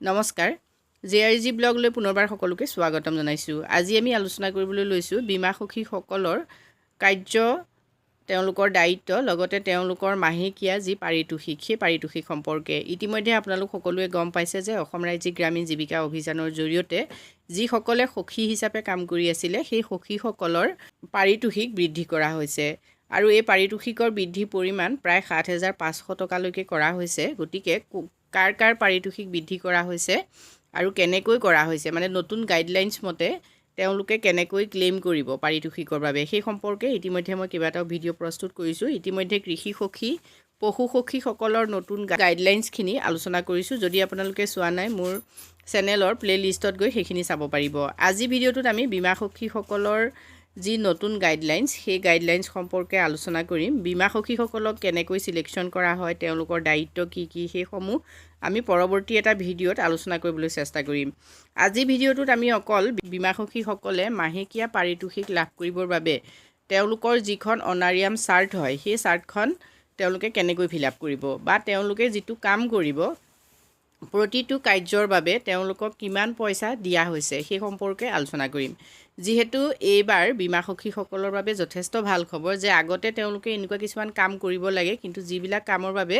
নমস্কাৰ জেআৰজি ব্লগলৈ পুনৰবাৰ সকলোকে স্বাগতম জনাইছোঁ। আজি আমি আলোচনা কৰিবলৈ লৈছোঁ বীমা সখীসকলৰ কাৰ্য, তেওঁলোকৰ দায়িত্ব, লগতে তেওঁলোকৰ মাহেকীয়া যি পাৰিতোষিক, সেই পাৰিতোষিক সম্পৰ্কে। ইতিমধ্যে আপোনালোক সকলোৱে গম পাইছে যে অসম ৰাজ্যিক গ্ৰামীণ জীৱিকা অভিযানৰ জৰিয়তে যিসকলে সখী হিচাপে কাম কৰি আছিলে, সেই সখীসকলৰ পাৰিতোষিক বৃদ্ধি কৰা হৈছে। আৰু এই পাৰিতোষিকৰ বৃদ্ধিৰ পৰিমাণ প্ৰায় ৭,৫০০ টকালৈকে কৰা হৈছে। গতিকে কাৰ কাৰ পাৰিতোষিক বৃদ্ধি কৰা হৈছে আৰু কেনেকৈ কৰা হৈছে, মানে নতুন গাইডলাইনছ মতে তেওঁলোকে কেনেকৈ ক্লেইম কৰিব পাৰিতোষিকৰ বাবে, সেই সম্পৰ্কে ইতিমধ্যে মই কেইবাটাও ভিডিঅ' প্ৰস্তুত কৰিছোঁ। ইতিমধ্যে কৃষি সখী, পশু সখীসকলৰ নতুন গাইডলাইনছখিনি আলোচনা কৰিছোঁ। যদি আপোনালোকে চোৱা নাই, মোৰ চেনেলৰ প্লে'লিষ্টত গৈ সেইখিনি চাব পাৰিব। আজি ভিডিঅ'টোত আমি বীমা সখীসকলৰ যি নতুন গাইডলাইনছ, সেই গাইডলাইনছ সম্পৰ্কে আলোচনা কৰিম। বীমা সখীসকলক কেনেকৈ চিলেকশ্যন কৰা হয়, তেওঁলোকৰ দায়িত্ব কি কি, সেইসমূহ আমি পৰৱৰ্তী এটা ভিডিঅ'ত আলোচনা কৰিবলৈ চেষ্টা কৰিম। আজি ভিডিঅ'টোত আমি অকল বীমা সখীসকলে মাহেকীয়া পাৰিতোষিক লাভ কৰিবৰ বাবে তেওঁলোকৰ যিখন অনাৰিয়াম চাৰ্ট হয়, সেই চাৰ্টখন তেওঁলোকে কেনেকৈ ফিল আপ কৰিব, বা তেওঁলোকে যিটো কাম কৰিব প্ৰতিটো কাৰ্যৰ বাবে তেওঁলোকক কিমান পইচা দিয়া হৈছে, সেই সম্পৰ্কে আলোচনা কৰিম। যিহেতু এইবাৰ বীমা সখীসকলৰ বাবে যথেষ্ট ভাল খবৰ যে আগতে তেওঁলোকে এনেকুৱা কিছুমান কাম কৰিব লাগে, কিন্তু যিবিলাক কামৰ বাবে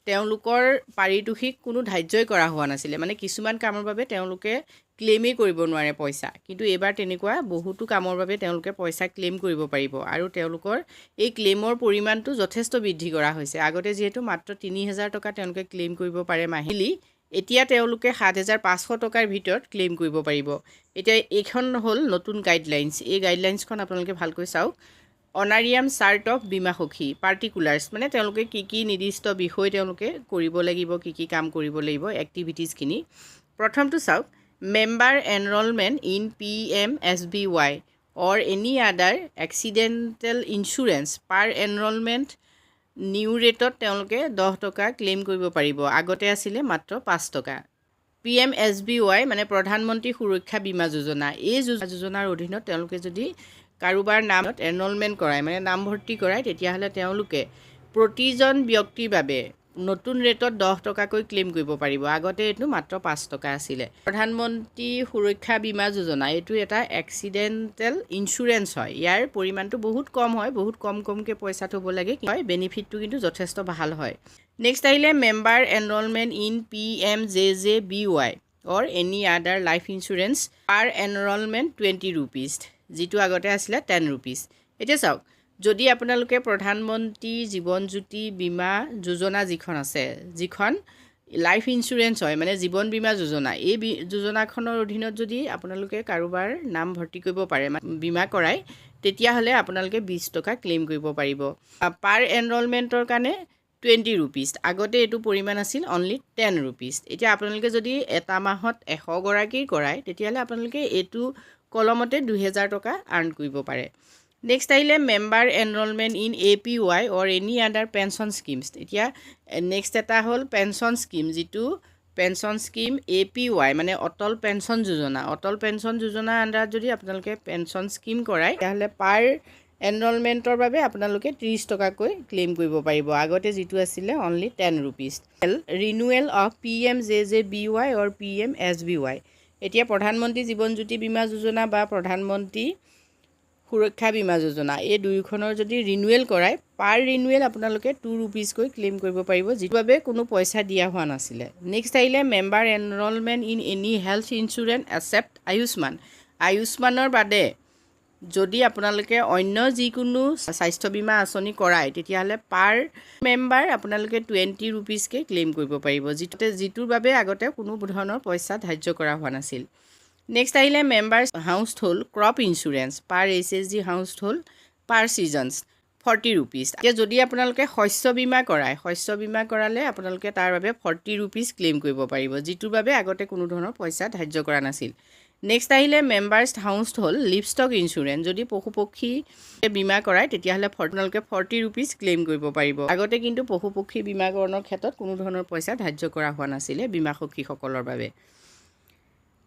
তেওঁলোকৰ পাৰিতোষিক কোনো ধাৰ্যই কৰা হোৱা নাছিলে, মানে কিছুমান কামৰ বাবে তেওঁলোকে ক্লেইমেই কৰিব নোৱাৰে পইচা, কিন্তু এইবাৰ তেনেকুৱা বহুতো কামৰ বাবে তেওঁলোকে পইচা ক্লেইম কৰিব পাৰিব। আৰু তেওঁলোকৰ এই ক্লেইমৰ পৰিমাণটো যথেষ্ট বৃদ্ধি কৰা হৈছে। আগতে যিহেতু মাত্ৰ ৩,০০০ টকা তেওঁলোকে ক্লেইম কৰিব পাৰে মাহিলী, এতিয়া তেওঁলোকে ৭,৫০০ টকাৰ ভিতৰত ক্লেইম কৰিব পাৰিব। এতিয়া এইখন হ'ল নতুন গাইডলাইনছ। এই গাইডলাইনছখন আপোনালোকে ভালকৈ চাওক। অনাৰিয়াম চাৰ্ট অফ বীমা সখী পাৰ্টিকুলাৰ্ছ, মানে তেওঁলোকে কি কি নিৰ্দিষ্ট বিষয় তেওঁলোকে কৰিব লাগিব, কি কি কাম কৰিব লাগিব, এক্টিভিটিছখিনি। প্ৰথমটো চাওক, member enrolment in PMSBY or any other accidental insurance per enrolment new ৰেটত তেওঁলোকে 10 টকা ক্লেইম কৰিব পাৰিব। আগতে আছিলে মাত্ৰ 5 টকা। PMSBY মানে প্ৰধানমন্ত্ৰী সুৰক্ষা বীমা যোজনা। এই যোজনাৰ অধীনত তেওঁলোকে যদি কাৰোবাৰ নামত এনৰলমেণ্ট কৰায়, মানে নামভৰ্তি কৰায়, তেতিয়াহ'লে তেওঁলোকে প্ৰতিজন ব্যক্তিৰ বাবে নতুন ৰেটত 10 টকাকৈ ক্লেইম কৰিব পাৰিব। আগতে এইটো মাত্ৰ 5 টকা আছিলে। প্ৰধানমন্ত্ৰী সুৰক্ষা বীমা যোজনা এইটো এটা এক্সিডেণ্টেল ইঞ্চুৰেঞ্চ হয়। ইয়াৰ পৰিমাণটো বহুত কম হয়, বহুত কমকৈ পইচা থ'ব লাগে, হয় বেনিফিটটো কিন্তু যথেষ্ট ভাল হয়। নেক্সট আহিলে member enrolment in PMJJBY or any other life insurance per enrolment 20 rupees, যিটো আগতে আছিলে 10 ৰুপিজ। এতিয়া চাওক, যদি আপোনালোকে প্ৰধানমন্ত্ৰী জীৱন জ্যোতি বীমা যোজনা যিখন আছে, যিখন লাইফ ইঞ্চুৰেঞ্চ হয়, মানে জীৱন বীমা যোজনা, এই যোজনাখনৰ অধীনত যদি আপোনালোকে কাৰোবাৰ নাম ভৰ্তি কৰিব পাৰে, বীমা কৰায়, তেতিয়াহ'লে আপোনালোকে 20 টকা ক্লেইম কৰিব পাৰিব। পাৰ এনৰলমেণ্টৰ কাৰণে 20 ৰুপিজ, আগতে এইটো পৰিমাণ আছিল অনলি 10 ৰুপিজ। এতিয়া আপোনালোকে যদি এটা মাহত 100 গৰাকীৰ কৰায়, তেতিয়াহ'লে আপোনালোকে এইটো কলমতে 2,000 টকা আৰ্ণ কৰিব পাৰে। নেক্সট আহিলে member enrolment in APY or any other pension schemes. এতিয়া নেক্সট এটা হ'ল পেঞ্চন স্কিম, যিটো পেঞ্চন স্কিম APY মানে অটল পেঞ্চন যোজনা। অটল পেঞ্চন যোজনাৰ আণ্ডাৰত যদি আপোনালোকে পেঞ্চন স্কিম কৰায়, তেতিয়াহ'লে পাৰ এনৰলমেণ্টৰ বাবে আপোনালোকে 30 টকাকৈ ক্লেইম কৰিব পাৰিব। আগতে যিটো আছিলে only 10 rupees. Renewal of PMJJBY or PMSBY। এতিয়া প্ৰধানমন্ত্ৰী জীৱন জ্যোতি বীমা যোজনা বা প্ৰধানমন্ত্ৰী সুৰক্ষা বীমা যোজনা, এই দুয়োখনৰ যদি ৰিনুৱেল কৰায়, পাৰ ৰিনুৱেল আপোনালোকে 2 ৰুপিজকৈ ক্লেইম কৰিব পাৰিব, যিটোৰ বাবে কোনো পইচা দিয়া হোৱা নাছিলে। নেক্সট আহিলে member enrolment in any health insurance except Ayushman. আয়ুষ্মানৰ বাদে যদি আপোনালোকে অন্য যিকোনো স্বাস্থ্য বীমা আঁচনি কৰায়, তেতিয়াহ'লে পাৰ মেম্বাৰ আপোনালোকে 20 ৰুপিজকৈ ক্লেইম কৰিব পাৰিব, যিটোৰ বাবে আগতে কোনো ধৰণৰ পইচা ধাৰ্য কৰা হোৱা নাছিল। নেক্সট আহিলে member household crop insurance per SHG household per seasons 40 rupees. এতিয়া যদি আপোনালোকে শস্য বীমা কৰায়, শস্য বীমা কৰালে আপোনালোকে তাৰ বাবে 40 ৰুপিজ ক্লেইম কৰিব পাৰিব, যিটোৰ বাবে আগতে কোনো ধৰণৰ পইচা ধাৰ্য কৰা নাছিল। নেক্সট আহিলে মেম্বাৰ্ছ হাউচ হোল্ড লিভষ্টক ইঞ্চুৰেঞ্চ। যদি পশু পক্ষী বীমা কৰায়, তেতিয়াহ'লে আপোনালোকে 40 ৰুপিজ ক্লেইম কৰিব পাৰিব। আগতে কিন্তু পশু পক্ষী বীমাকৰণৰ ক্ষেত্ৰত কোনো ধৰণৰ পইচা ধাৰ্য কৰা হোৱা নাছিলে বীমা সখীসকলৰ বাবে।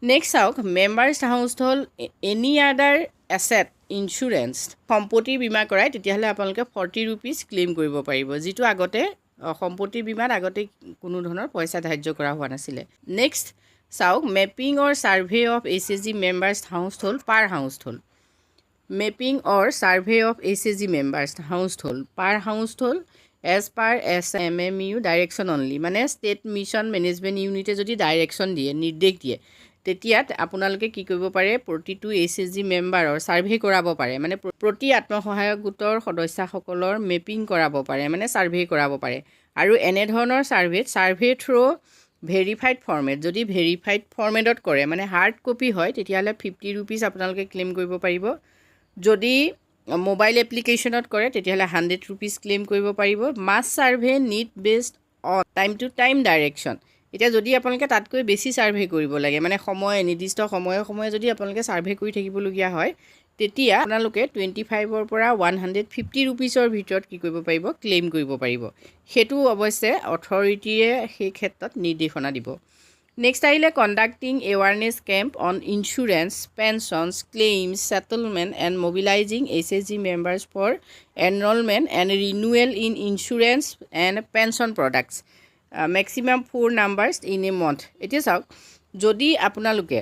নেক্সট চাওক, members house hold any other asset insurance. সম্পত্তিৰ বীমা কৰায়, তেতিয়াহ'লে আপোনালোকে 40 ৰুপিজ ক্লেইম কৰিব পাৰিব, যিটো আগতে সম্পত্তিৰ বীমাত আগতে কোনো ধৰণৰ পইচা ধাৰ্য কৰা হোৱা নাছিলে। নেক্সট চাওক mapping or survey of SHG members household per household mapping or survey of SHG members household per household as per SMMU direction only মানে ষ্টেট মিছন মেনেজমেণ্ট ইউনিটে যদি ডাইৰেকশ্যন দিয়ে নিৰ্দেশ দিয়ে তেতিয়া আপোনালোকে কি কৰিব পাৰে প্ৰতিটো SHG মেম্বাৰৰ সাৰ্ভে কৰাব পাৰে মানে প্ৰতি আত্মসহায়ক গোটৰ সদস্যসকলৰ মেপিং কৰাব পাৰে মানে সাৰ্ভে কৰাব পাৰে আৰু এনে ধৰণৰ সাৰ্ভে থ্ৰু ভেৰিফাইড ফৰ্মেট যদি ভেৰিফাইড ফৰ্মেটত কৰে মানে হাৰ্ড কপি হয় তেতিয়াহ'লে 50 ৰুপিজ আপোনালোকে ক্লেইম কৰিব পাৰিব যদি মোবাইল এপ্লিকেশ্যনত কৰে তেতিয়াহ'লে 100 ৰুপিজ ক্লেইম কৰিব পাৰিব mass survey need based on time to time direction এতিয়া যদি আপোনালোকে তাতকৈ বেছি সাৰ্ভে কৰিব লাগে মানে নিৰ্দিষ্ট সময়ে যদি আপোনালোকে সাৰ্ভে কৰি থাকিবলগীয়া হয় তেতিয়া আপোনালোকে 25ৰ পৰা 150 ৰুপিজৰ ভিতৰত কি কৰিব পাৰিব ক্লেইম কৰিব পাৰিব সেইটো অৱশ্যে অথৰিটিয়ে সেই ক্ষেত্ৰত নিৰ্দেশনা দিব নেক্সট আহিলে conducting awareness camp on insurance pensions claims settlement and mobilising SHG members for enrolment and renewal in insurance and pension products maximum 4 numbers in a month এতিয়া চাওক যদি আপোনালোকে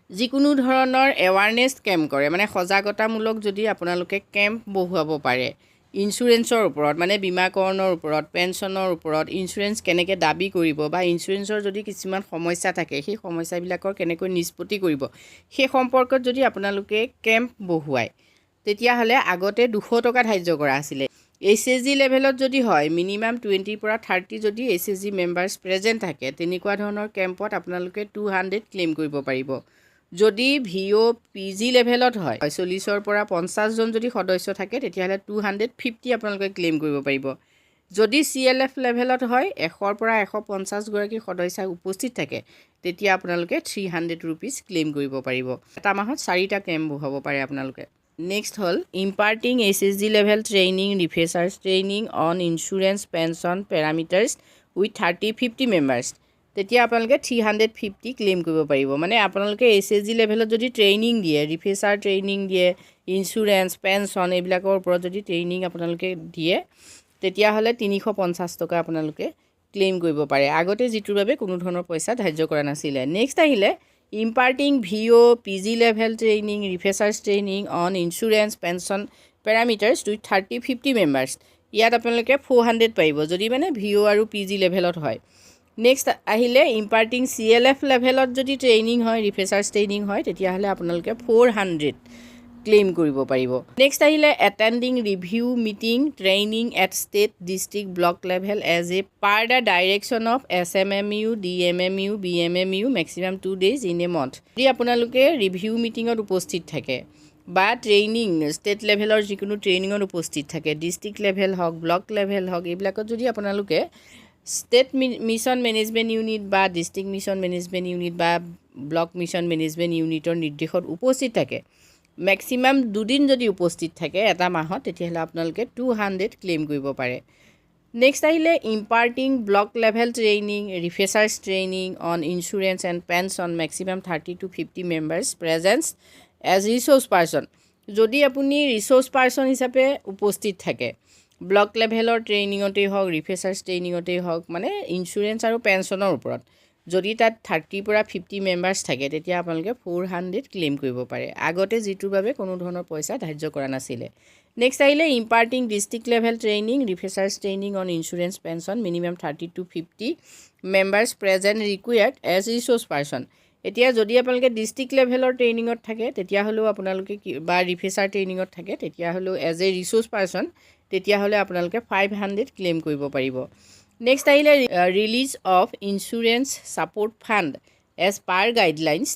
যিকোনো ধৰণৰ এৱাৰনেছ কেম্প কৰে মানে সজাগতামূলক যদি আপোনালোকে কেম্প বহুৱাব পাৰে ইঞ্চুৰেঞ্চৰ ওপৰত মানে বীমাকৰণৰ ওপৰত পেনশ্যনৰ ওপৰত ইঞ্চুৰেঞ্চ কেনেকৈ দাবী কৰিব বা ইঞ্চুৰেঞ্চৰ যদি কিছুমান সমস্যা থাকে সেই সমস্যাবিলাকৰ কেনেকৈ নিষ্পত্তি কৰিব সেই সম্পৰ্কত যদি আপোনালোকে কেম্প বহুৱায় তেতিয়াহ'লে আগতে 200 টকা ধাৰ্য কৰা আছিলে SHG লেভেলত যদি হয় মিনিমাম 20 পৰা 30 যদি SHG মেম্বাৰ্ছ প্ৰেজেণ্ট থাকে তেনেকুৱা ধৰণৰ কেম্পত আপোনালোকে 200 ক্লেইম কৰিব পাৰিব যদি VO PG লেভেলত হয় 40ৰ পৰা 50 জন যদি সদস্য থাকে তেতিয়াহ'লে 250 আপোনালোকে ক্লেইম কৰিব পাৰিব যদি CLF লেভেলত হয় 100ৰ পৰা 150 গৰাকী সদস্য উপস্থিত থাকে তেতিয়া আপোনালোকে 300 ৰুপিজ ক্লেইম কৰিব পাৰিব এটা মাহত 4টা কেম্প হ'ব পাৰে আপোনালোকে নেক্সট হল imparting SHG level training refreshers training on insurance pension parameters with 30-50 members তেতিয়া আপোনালোকে 350 ক্লেইম কৰিব পাৰিব মানে আপোনালোকে SHG লেভেলত যদি ট্ৰেইনিং দিয়ে ৰিফ্ৰেছাৰ ট্ৰেইনিং দিয়ে ইঞ্চুৰেঞ্চ পেনশ্যন এইবিলাকৰ ওপৰত যদি ট্ৰেইনিং আপোনালোকে দিয়ে তেতিয়াহ'লে 350 টকা আপোনালোকে ক্লেইম কৰিব পাৰে আগতে যিটোৰ বাবে কোনো ধৰণৰ পইচা ধাৰ্য কৰা নাছিলে নেক্সট আহিলে imparting VO PG level training refreshers training on insurance pension parameters with 30-50 members ইয়াত আপোনালোকে 400 পাৰিব যদি মানে VO আৰু PG লেভেলত হয় নেক্সট আহিলে ইম্পাৰ্টিং CLF লেভেলত যদি ট্ৰেইনিং হয় ৰিফ্ৰেছাৰ্ছ ট্ৰেইনিং হয় তেতিয়াহ'লে আপোনালোকে 400 ক্লেইম কৰিব পাৰিব নেক্সট আহিলে attending review meeting training at state district block level as a per the direction of SMMU DMMU BMMU maximum 2 days in a month যদি আপোনালোকে ৰিভিউ মিটিঙত উপস্থিত থাকে বা ট্ৰেইনিং ষ্টেট লেভেলৰ যিকোনো ট্ৰেইনিঙত উপস্থিত থাকে ডিষ্ট্ৰিক্ট লেভেল হওক ব্লক লেভেল হওক এইবিলাকত যদি আপোনালোকে ষ্টেট মিছন মেনেজমেণ্ট ইউনিট বা ডিষ্ট্ৰিক্ট মিছন মেনেজমেণ্ট ইউনিট বা ব্লক মিছন মেনেজমেণ্ট ইউনিটৰ নিৰ্দেশত উপস্থিত থাকে মেক্সিমাম 2 দিন যদি উপস্থিত থাকে এটা মাহত তেতিয়াহ'লে আপোনালোকে 200 ক্লেইম কৰিব পাৰে নেক্সট আহিলে imparting block level training refreshers training on insurance and pension maximum 30-50 members presence as resource person যদি আপুনি ৰিচ'ৰ্চ পাৰ্চন হিচাপে উপস্থিত থাকে ব্লক লেভেলৰ ট্ৰেইনিঙতেই হওক ৰিফ্ৰেছাৰ্ছ ট্ৰেইনিঙতেই হওক মানে ইঞ্চুৰেঞ্চ আৰু পেনশ্যনৰ ওপৰত যদি তাত 30 পৰা 50 মেম্বাৰ্ছ থাকে তেতিয়া আপোনালোকে 400 ক্লেইম কৰিব পাৰে আগতে যিটোৰ বাবে কোনো ধৰণৰ পইচা ধাৰ্য কৰা নাছিলে নেক্সট আহিলে imparting district level training refreshers training on insurance pension minimum 30-50 members present required as resource person এতিয়া যদি আপোনালোকে ডিষ্ট্ৰিক্ট লেভেলৰ ট্ৰেইনিঙত থাকে তেতিয়াহ'লেও আপোনালোকে বা ৰিফ্ৰেছাৰ ট্ৰেইনিঙত থাকে তেতিয়াহ'লেও এজ এ ৰিচ'ৰ্চ পাৰ্চন তেতিয়াহ'লে আপোনালোকে 500 ক্লেইম কৰিব পাৰিব নেক্সট আহিলে release of insurance support fund as per guidelines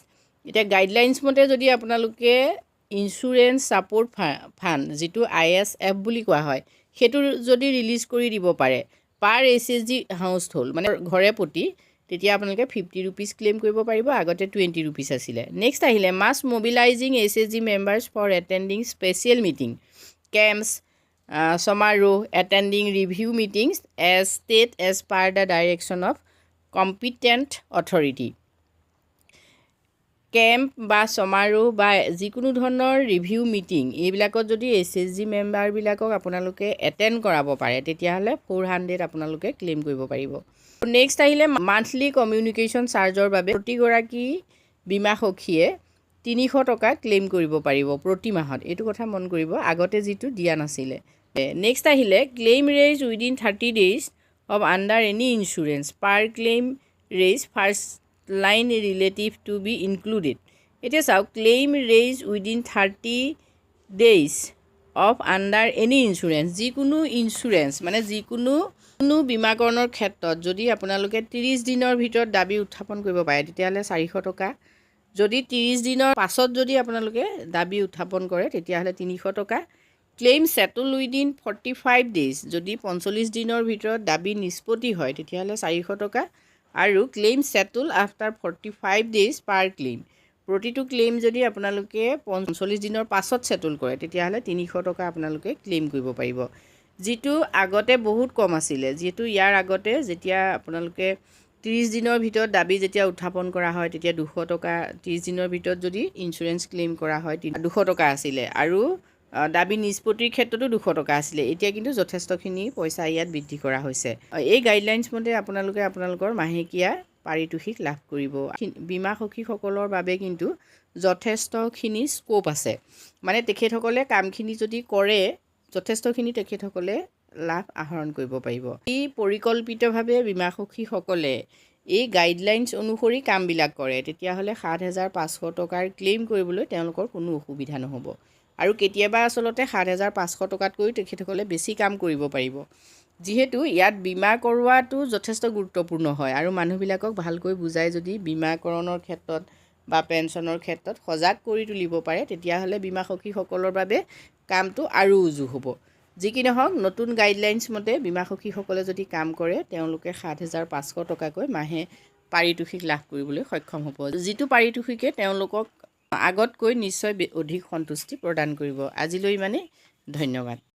এতিয়া গাইডলাইনছ মতে যদি আপোনালোকে ইঞ্চুৰেঞ্চ ছাপৰ্ট ফাণ্ড যিটো ISF বুলি কোৱা হয় সেইটো যদি ৰিলিজ কৰি দিব পাৰে পাৰ SHG হাউচহোল্ড মানে ঘৰে প্ৰতি তেতিয়া আপোনালোকে 50 ৰুপিজ ক্লেইম কৰিব পাৰিব আগতে 20 ৰুপিজ আছিলে নেক্সট আহিলে mass mobilising SHG members for attending special meeting camps সমাৰোহ attending review meetings as state as per the direction of competent authority camp বা সমাৰোহ বা যিকোনো ধৰণৰ ৰিভিউ মিটিং এইবিলাকত যদি SHG মেম্বাৰবিলাকক আপোনালোকে এটেণ্ড কৰাব পাৰে তেতিয়াহ'লে 400 আপোনালোকে ক্লেইম কৰিব পাৰিব। নেক্সট আহিলে মান্থলি কমিউনিকেশ্যন চাৰ্জৰ বাবে প্ৰতিগৰাকী বীমা সখীয়ে 300 টকা ক্লেইম কৰিব পাৰিব প্ৰতি মাহত। এইটো কথা মন কৰিব, আগতে যিটো দিয়া নাছিলে। নেক্সট আহিলে claim raise within 30 days of under any insurance per claim raise first line relative to be included. এতিয়া চাওক, claim raise within 30 days of under any insurance, যিকোনো ইঞ্চুৰেঞ্চ মানে যিকোনো বীমাকৰণৰ ক্ষেত্ৰত যদি আপোনালোকে 30 দিনৰ ভিতৰত দাবী উত্থাপন কৰিব পাৰে তেতিয়াহ'লে 400 টকা। যদি 30 দিনৰ পাছত যদি আপোনালোকে দাবী উত্থাপন কৰে তেতিয়াহ'লে 300 টকা। ক্লেইম ছেটল উইদিন 45 days, যদি 45 দিনৰ ভিতৰত দাবী নিষ্পত্তি হয় তেতিয়াহ'লে 400 টকা। আৰু ক্লেইম ছেটল আফটাৰ 45 days পাৰ ক্লেইম, প্ৰতিটো ক্লেইম যদি আপোনালোকে 45 দিনৰ পাছত ছেটল কৰে তেতিয়াহ'লে 300 টকা আপোনালোকে ক্লেইম কৰিব পাৰিব, যিটো আগতে বহুত কম আছিলে। যিহেতু ইয়াৰ আগতে যেতিয়া আপোনালোকে 30 দিনৰ ভিতৰত দাবী যেতিয়া উত্থাপন কৰা হয় তেতিয়া 200 টকা, 30 দিনৰ ভিতৰত যদি ইঞ্চুৰেঞ্চ ক্লেইম কৰা হয় 200 টকা আছিলে, আৰু দাবী নিষ্পত্তিৰ ক্ষেত্ৰতো 200 টকা আছিলে। এতিয়া কিন্তু যথেষ্টখিনি পইচা ইয়াত বৃদ্ধি কৰা হৈছে। এই গাইডলাইনছ মতে আপোনালোকে আপোনালোকৰ মাহেকীয়া পাৰিতোষিক লাভ কৰিব। বীমা সখীসকলৰ বাবে কিন্তু যথেষ্টখিনি স্ক'প আছে, মানে তেখেতসকলে কামখিনি যদি কৰে যথেষ্টখিনি তেখেতসকলে লাভ আহৰণ কৰিব পাৰিব। এই পৰিকল্পিতভাৱে বীমা সখীসকলে এই গাইডলাইনছ অনুসৰি কামবিলাক কৰে তেতিয়াহ'লে 7,500 টকাৰ ক্লেইম কৰিবলৈ তেওঁলোকৰ কোনো অসুবিধা নহ'ব। আৰু কেতিয়াবা আচলতে 7,500 টকাতকৈও তেখেতসকলে বেছি কাম কৰিব পাৰিব, যিহেতু ইয়াত বীমা কৰোৱাটো যথেষ্ট গুৰুত্বপূৰ্ণ হয়। আৰু মানুহবিলাকক ভালকৈ বুজাই যদি বীমাকৰণৰ ক্ষেত্ৰত বা পেঞ্চনৰ ক্ষেত্ৰত সজাগ কৰি তুলিব পাৰে তেতিয়াহ'লে বীমা সখীসকলৰ বাবে কামটো আৰু উজু হ'ব। যি কি নহওক, নতুন গাইডলাইনছ মতে বীমা সখীসকলে যদি কাম কৰে তেওঁলোকে 7,500 টকাকৈ মাহে পাৰিতোষিক লাভ কৰিবলৈ সক্ষম হ'ব, যিটো পাৰিতোষিকে তেওঁলোকক আগতকৈ নিশ্চয় অধিক সন্তুষ্টি প্ৰদান কৰিব। আজিলৈ ইমানেই, ধন্যবাদ।